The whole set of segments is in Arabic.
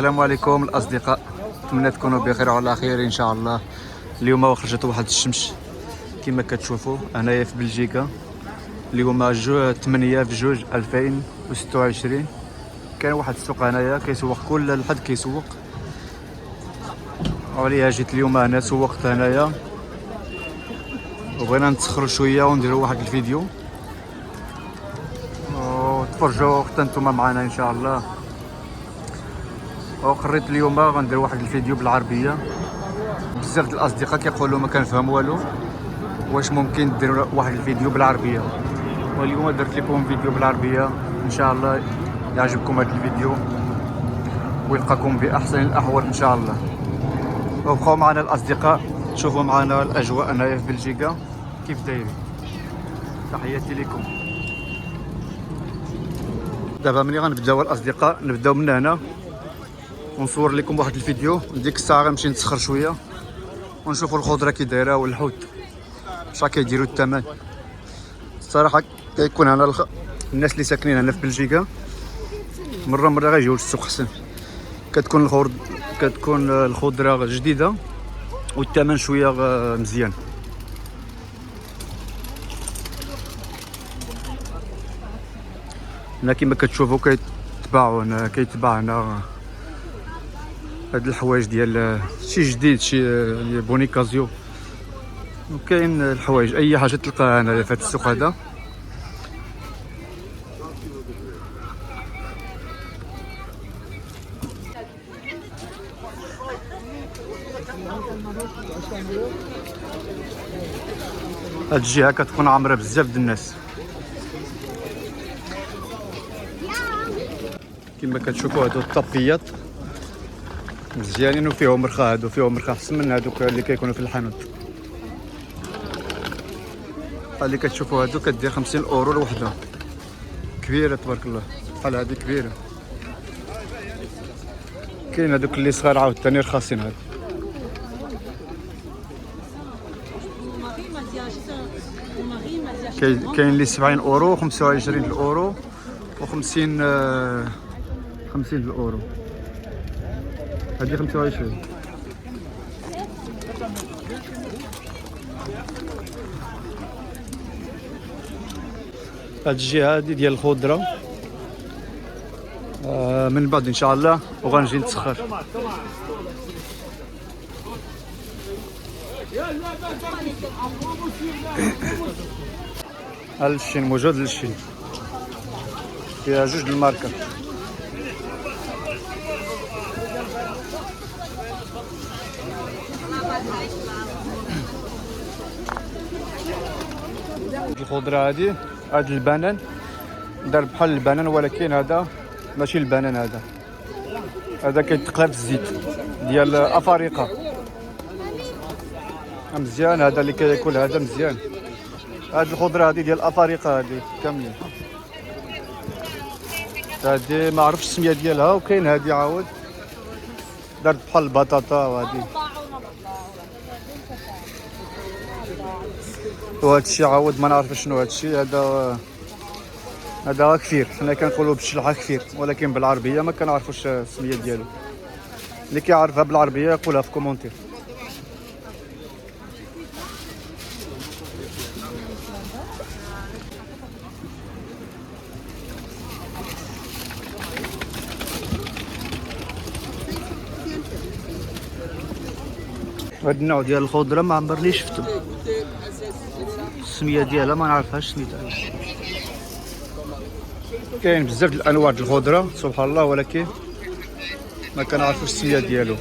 السلام عليكم الاصدقاء، نتمنى تكونوا بخير وعلى خير ان شاء الله. اليوم خرجت واحد الشمس كما كتشوفوا انايا في بلجيكا. اليوم 8 في جوج 2026. كان واحد السوق هنايا كيسوق كل الحد كيسوق، وعليها جيت اليوم هنا سوقت هنايا وبغينا نتسخروا شويه ونديروا واحد الفيديو وتفرجوا حتى نتوما معنا ان شاء الله. وقريت اليوم غندير واحد الفيديو بالعربيه. بزاف د الاصدقاء كيقولوا ما كنفهم والو، واش ممكن دير واحد الفيديو بالعربيه؟ واليوم درت لكم فيديو بالعربيه ان شاء الله يعجبكم هذا الفيديو ويلقاكم باحسن الاحوال ان شاء الله. وبقاو معنا الاصدقاء تشوفوا معنا الاجواء هنايا في بلجيكا كيف دايرين. تحياتي لكم. دابا ملي غنبداو الاصدقاء نبداو من هنا ونصور لكم واحد الفيديو. ديك الساعه غنمشي نتسخر شويه ونشوفوا الخضره كي دايره والحوت شحال كيديروا الثمن. الصراحه كيكون هنا الناس اللي ساكنين هنا في بلجيكا مره غيجيو للسوق حسن. كتكون الخضره جديده والثمن شويه مزيان. هنا كما كتشوفوا كيتباع هنا هاد الحوايج ديال شي جديد، شي بوني كازيو، وكاين الحوايج اي حاجه تلقاها هنا في هاد السوق هذا. هاد الجهه كتكون عامره بزاف د الناس كما كتشوفوا. هادو الطابيات مزيانين وفيهم رخا، هادو فيهم رخا احسن من هادوك اللي كيكونوا في الحانوت. اللي كتشوفوا هادو كدير 50 اورو الوحده، كبيره تبارك الله. بحال هادي كبيره. كاين هادوك اللي صغار عاوتاني رخاصين. هادو كاين اللي 70 اورو، 25 الاورو، و50 50 الاورو. هادي 25. هاد الجهه هادي ديال الخضره من بعد ان شاء الله وغنجي نتسخر. هاد الشين موجود للشين فيها جوج د الماركه. الخضره هادي هاد البنان دار بحال البنان، ولكن هذا ماشي البنان، هذا كيتقلى في الزيت ديال افارقه. مزيان هذا اللي كياكل، هذا مزيان. هاد الخضره هادي ديال افارقه هادي كاملين. هادي ما عرفتش السميه ديالها. وكاين هادي عاود دارت بحال البطاطا، وهادي وهذا الشيء عاود ما نعرف شنو هذا الشيء. هذا كفير، حنا كنقولوا بالشلحه كفير، ولكن بالعربيه ما كنعرفوش السميه ديالو. اللي كيعرفها بالعربيه يقولها في كومونتير. هاد النوع ديال الخضره ما عمرني شفتو، السميه ديالها ما نعرفهاش سميتها. كاين بزاف د الانواع ديال الخضره سبحان الله، ولكن ما كنعرفوش السميه ديالو.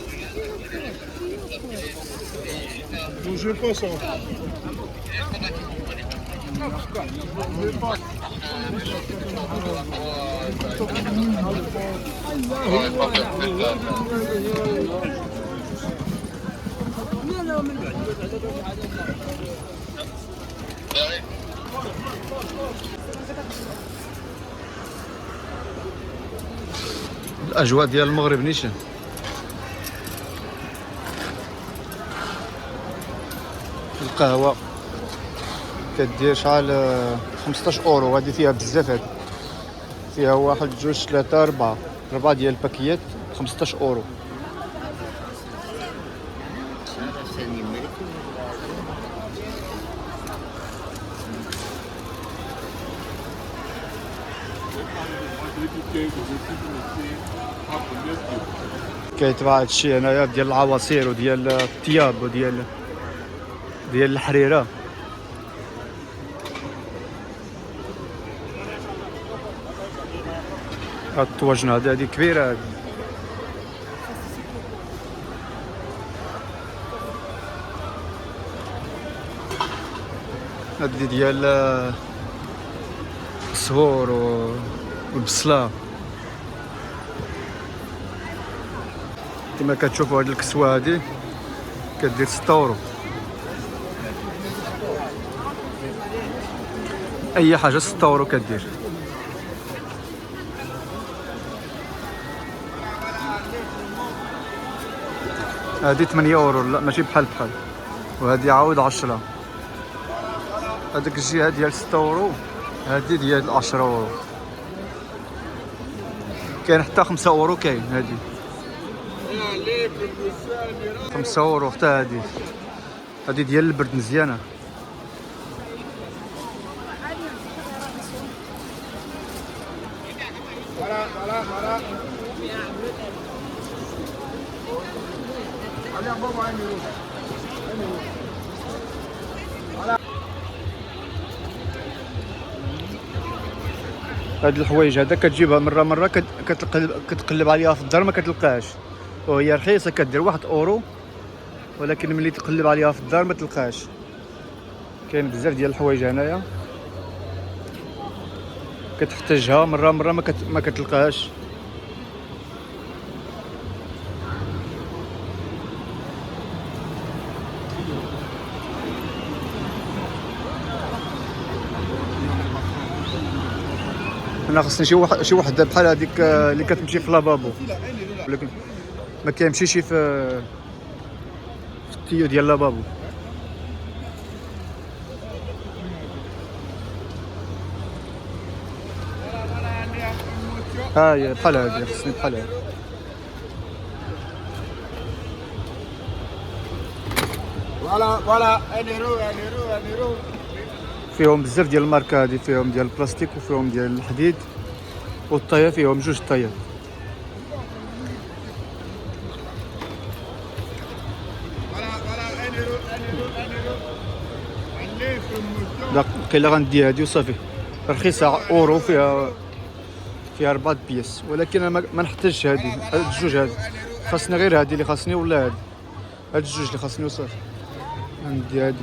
الاجواء ديال المغرب نيشان. القهوه كدير شحال 15 اورو. هذه فيها بزاف، هذه فيها واحد جوج ثلاثة أربعة ديال الباكيات 15 اورو. كيتباع هادشي هنايا ديال العواصير وديال الثياب وديال الحريره. هاد الطواجن هادي كبيره هادي. هادي ديال الصهور والبصله. كما كتشوفوا هاد الكسوه هادي كدير 6 اورو. اي حاجه 6 اورو كدير. هادي 8 اورو، لا ماشي بحال وهادي عاود 10. هاديك الجهه ديال 6 اورو، هادي ديال 10 اورو. كاين حتى 5 اورو كاين. هادي 5 اورو حتى هادي ديال البرد مزيانه. هاد الحوايج هذا كتجيبها مره كتقلب عليها في الدار ما كتلقاهاش، وهي رخيصه كدير 1 اورو، ولكن ملي تقلب عليها في الدار ما تلقاهاش. كاين بزاف ديال الحوايج هنايا كتحتاجها مره ما كتلقاهاش. انا خصني شي وحده بحال هذيك اللي كتمشي في لابابو، ولكن ما كيمشيش في التيو ديال لابابو. ها هي بحال هذه، خصني بحال هذه. فوالا انيرو فيهم بزاف ديال الماركه هذه، فيهم ديال البلاستيك وفيهم ديال الحديد، والطايه فيهم 2 طايات. داك كاين اللي غندي هذه وصافي، رخيصه اورو، فيها 4 بياس، ولكن انا ما نحتاجش هذه. هاد الجوج هذه خاصني، غير هذه اللي خاصني ولا هذه. هاد الجوج اللي خاصني وصافي. عندي هذه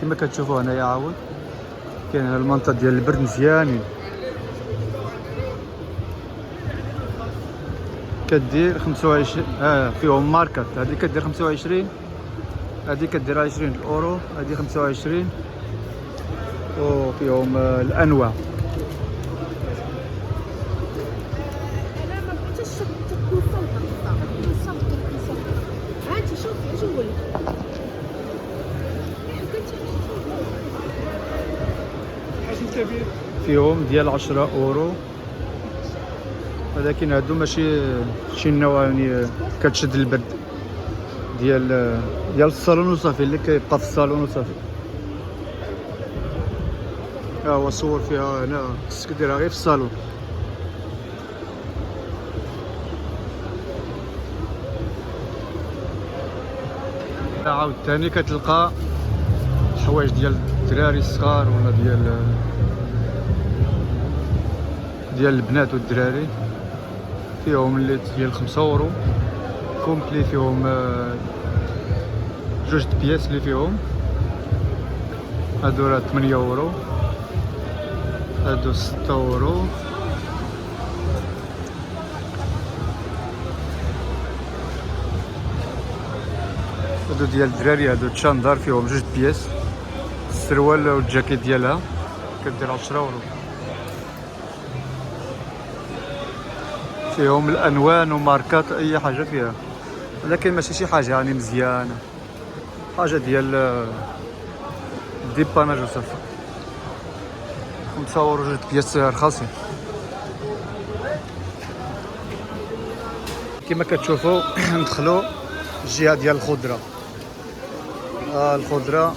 كما كتشوفوا هنايا. عاود كاين هنا المنطقه ديال البرد مزيانين، كدير 25. فيهم ماركات. هذه كدير 25، هذه كدير 20 اورو، هذه 25. وفيهم الانواع. فيهم ديال 10 اورو، ولكن هادو ماشي شي نوع يعني كتشد البرد ديال الصالون وصافي، اللي كيبقى في الصالون وصافي. ها هو صور فيها هنا، خصك ديرها غير في الصالون. عاود ثاني كتلقى الحوايج ديال الدراري الصغار ولا ديال البنات والدراري. فيهم اللي ديال 5 اورو كومبلي، فيهم 2 بياس اللي فيهم. هادو راه 8 اورو، هادو 6 اورو. هادو ديال الدراري، هادو تشاندار فيهم 2 بياس. السروال والجاكيت ديالها كدير 10 اورو. فيهم الالوان وماركات اي حاجه فيها، ولكن ماشي شي حاجه يعني مزيانه، حاجه ديال ديباناج وصافي. 5 اورو 2 بياس رخاصين. كما كتشوفوا ندخلوا الجهه ديال الخضره. الخضره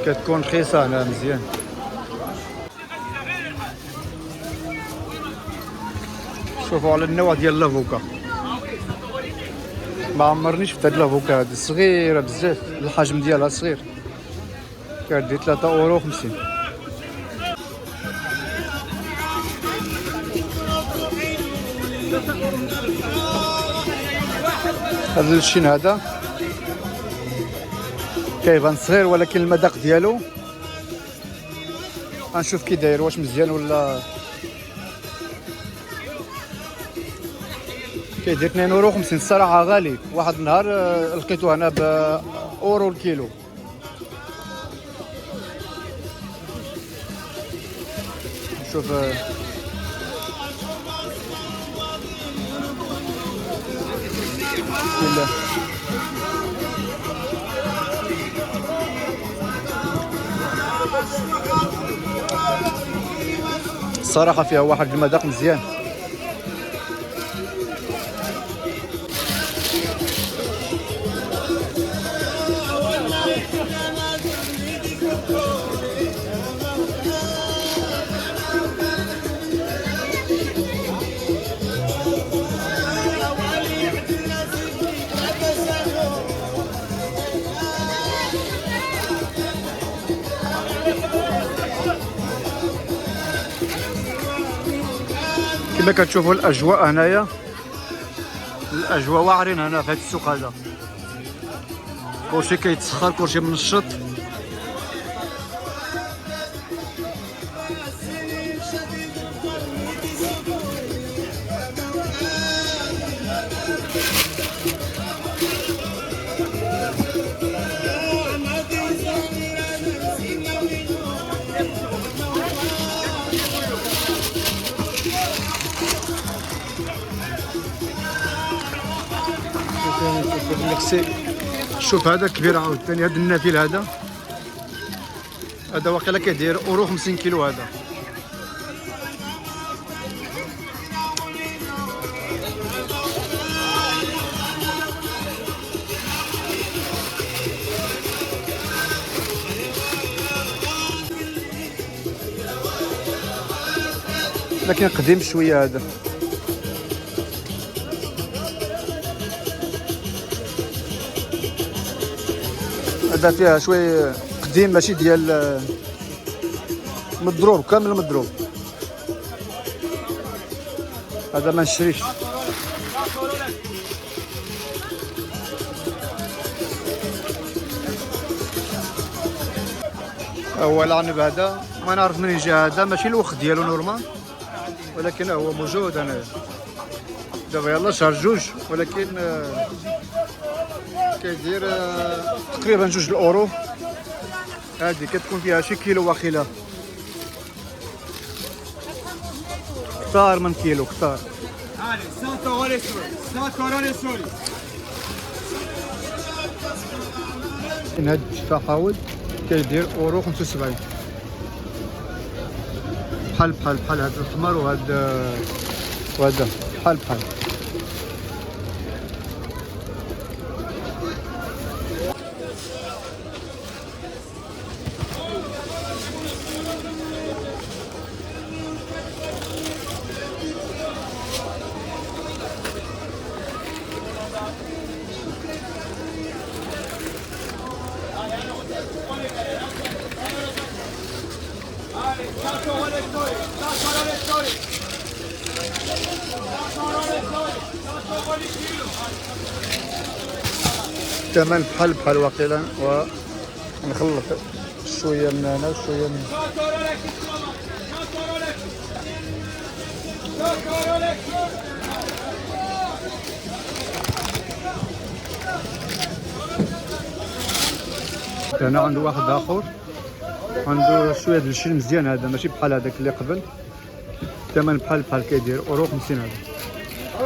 كتكون رخيصه هنا مزيان. شوفوا على النوع ديال لافوكا، ما عمرني شفت هاد لافوكا هادي صغيره بزاف، الحجم ديالها صغير، كدير 3.50€. هذا الشين هذا كيبان صغير ولكن المذاق ديالو غنشوف كي داير، واش مزيان ولا. كيدير 2.50€. الصراحه غالي. واحد النهار لقيتو هنا بأورو الكيلو. شوف بسم الله. الصراحه فيها واحد المذاق مزيان. كما كتشوفوا الاجواء هنايا، الاجواء واعرين هنا في هذا السوق هذا، كلشي كيتسخر، كلشي منشط. شوف هذا كبير عاوتاني، هذا النافل هذا واقيلا كيدير اورو 50 كيلو. هذا لكن قديم شويه. هذا فيها شوي قديم، ماشي ديال مضروب، كامل مضروب. هذا ما نشريش. هو العنب هذا ما نعرف منين جا، هذا ماشي الوقت ديالو نورمال، ولكن هو موجود هنايا. دابا يلاه شهر جوج، ولكن كيدير تقريبا 2 الاورو. هذه كتكون فيها شي كيلو واخيلا، كثار من كيلو كثار. هاد التفاحاول كيدير اورو 75. بحال هذا الحمر وهذا بحال. الثمن بحال واقيلا. ونخلط شويه من هنا وشويه من هنا. عنده واحد اخر عنده شويه ديال الشيء مزيان. هذا ماشي بحال هذاك اللي قبل. الثمن بحال كيدير اورو 50. هذا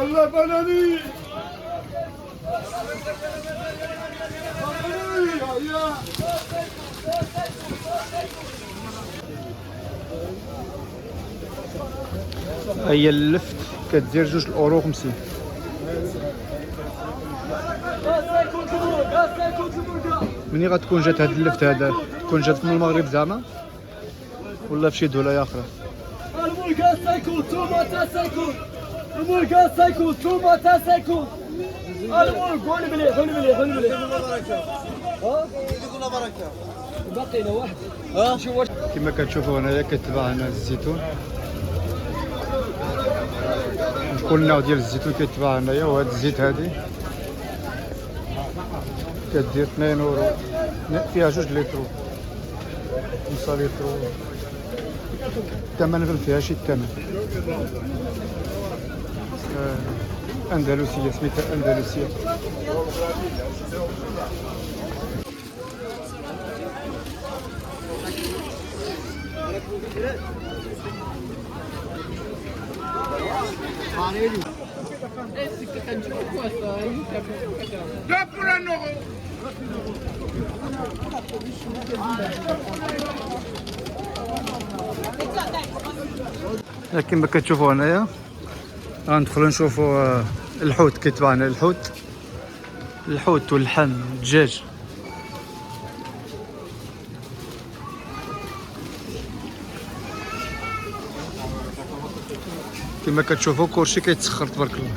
الله بناني. هي اللفت كدير 2 اورو 50. مني غتكون جات هاد اللفت هذا؟ تكون جات من المغرب زعما ولا في شي دولة أخرى؟ كما كتشوفوا هنايا كيتباع هنا الزيتون، كل نوع ديال الزيتون كيتباع هنايا. وهاد الزيت هادي كدير 2 يورو، فيها 2 لتر، 5 لتر. الثمن فيها شي الثمن. أندلسية، سميتها أندلسية. كما كتشوفوا هنايا غندخلوا نشوفوا الحوت كيتباع هنا. الحوت واللحم الدجاج. كما كتشوفوا كلشي كيتسخر تبارك الله.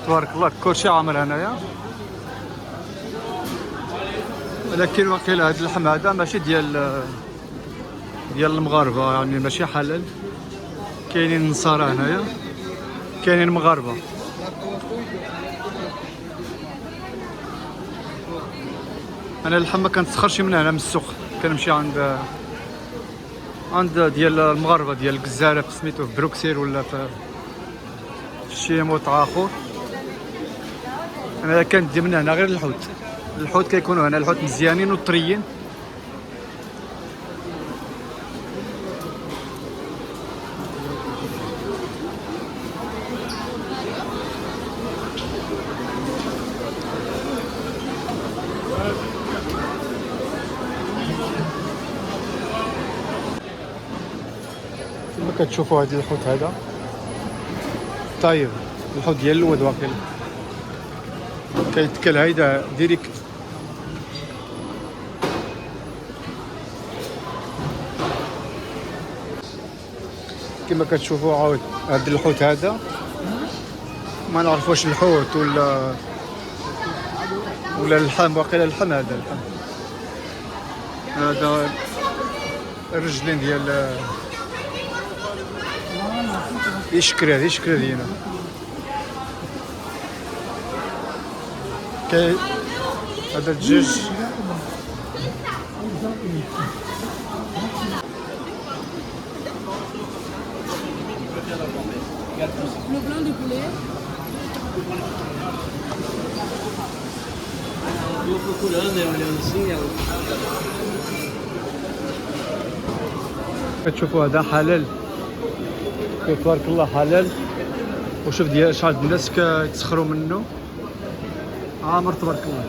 تبارك الله كلشي عامر هنايا. ولكن واقيلا هاد اللحم هذا ماشي ديال المغاربه، يعني ماشي حلال. كاينين نصارى هنايا، كاينين مغاربه. انا اللحم ما كنتسخرش من هنا من السوق، كنمشي عند ديال المغاربه ديال الجزائر، سميتو في بروكسيل ولا في شي موطع اخر. انا كندي من هنا غير الحوت كيكونوا هنا الحوت مزيانين وطريين. كما كتشوفوا هذا الحوت هذا طيب، الحوت ديال الود واقيلا كيتكل هيدا ديريكت. كما كتشوفوا عاود هذا الحوت هذا ما نعرف واش الحوت ولا اللحم. واقيلا اللحم. هذا الرجلين ديال يشكري هنا. هذا الدجاج Le blanc de poulet. كتشوفوا هذا حلال تبارك الله حلال. وشوف ديال شحال الناس كيتسخروا منه، عامر تبارك الله.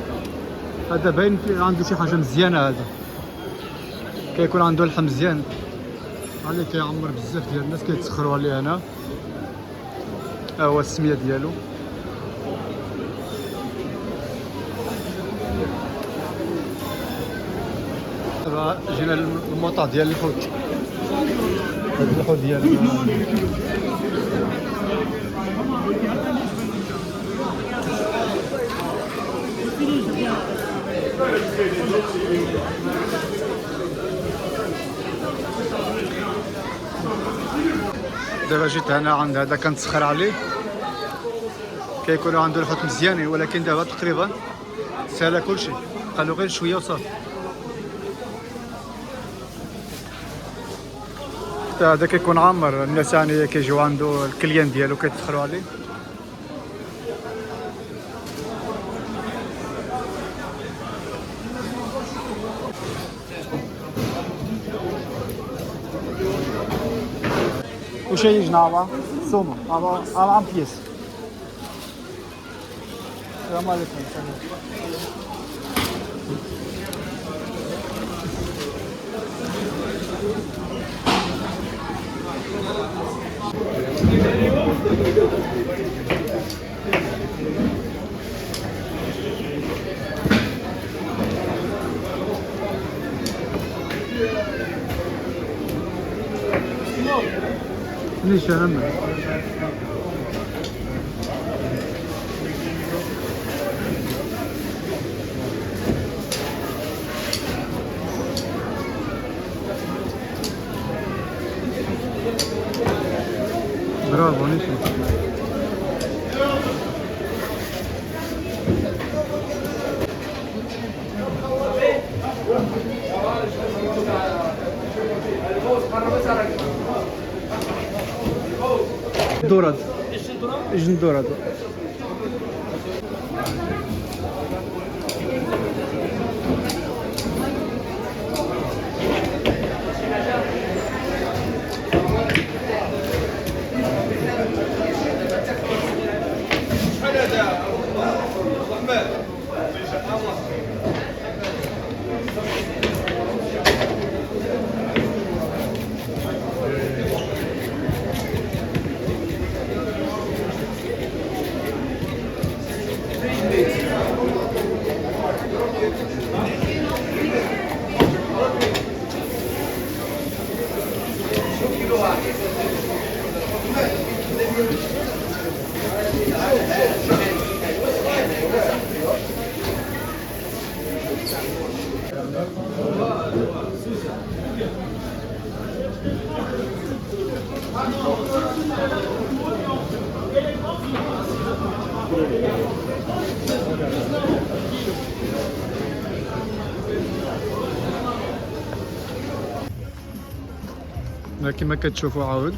هذا باين عنده شي حاجه مزيانه، هذا كيكون عنده اللحم مزيان عليه، كيعمر بزاف ديال الناس كيتسخروا عليه. هنا ها هو السميه ديالو. دابا جينا للموطا ديال الحوت. هذا الحوت ديال دابا جيت هنا عند هذا كنتسخر عليه، كيكونوا عنده الحوت مزيانين. ولكن دابا تقريبا سالا كلشي، قالوا غير شويه وصافي. هذا كيكون عامر، الناس يعني كيجيو عنده الكليان ديالو كيتسخروا عليه. وش هي جنابه سومه هذا عم بيس. السلام عليكم. ليش أهم؟ برافو نيشي. دورات ايش دورات كما كتشوفوا عاود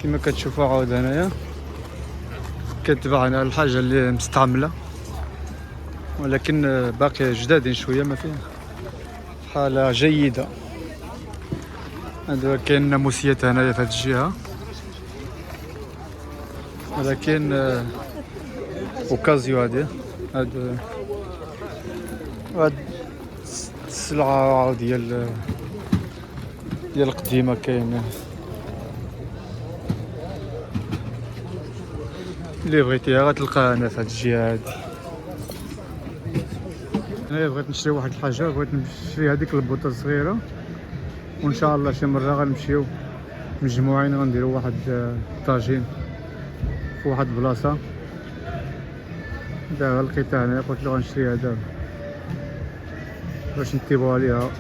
كما كتشوفوا عاود هنايا كتباع الحاجه اللي مستعمله ولكن باقي جدادين شويه ما فيه حاله جيده. هذا كاين ناموسيات هنايا في هذه الجهه ولكن اوكازيو هذه هاد السلعه ديال القديمه كاين اللي بغيتيها غتلقاها هنا في هاد الجهه هادي. انا بغيت نشري واحد الحاجه، بغيت نشري هذيك البوطه الصغيره وان شاء الله شي مره غنمشيو مجموعين غنديروا واحد طاجين في واحد البلاصه. دابا لقيتها هنا قلت له غنشريها دابا باش نتيبوا عليها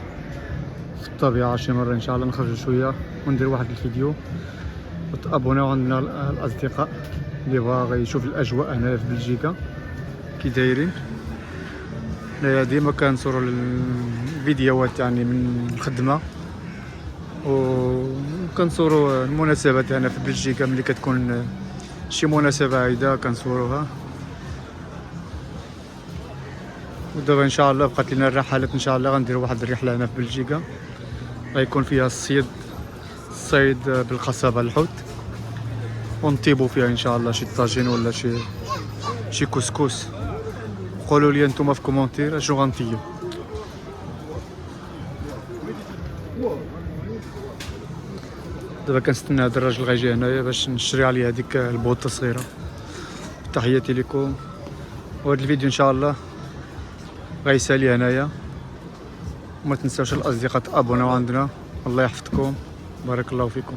في الطبيعه شي مره ان شاء الله. نخرجوا شويه وندير واحد الفيديو وتابوناو عندنا الاصدقاء اللي بغا غيشوف الاجواء هنا في بلجيكا كي دايرين. لا ديما كنصوروا الفيديوهات يعني من الخدمه وكنصوروا المناسبات هنا في بلجيكا. ملي كتكون شي مناسبه عايده كنصوروها. ودابا ان شاء الله بقات لنا الرحلات ان شاء الله غندير واحد الرحله هنا في بلجيكا غيكون فيها الصيد بالقصبه الحوت ونطيبوا فيها ان شاء الله شي طاجين ولا شي كسكس. قولوا لي انتم في كومونتير اشنو غنطيب. دابا كنستنى هذا الراجل غيجي هنايا باش نشري عليه هذيك البوطه الصغيره. تحياتي لكم وهذا الفيديو ان شاء الله غيسالي هنايا. وما تنساوش الاصدقاء تابوناو عندنا. الله يحفظكم بارك الله فيكم.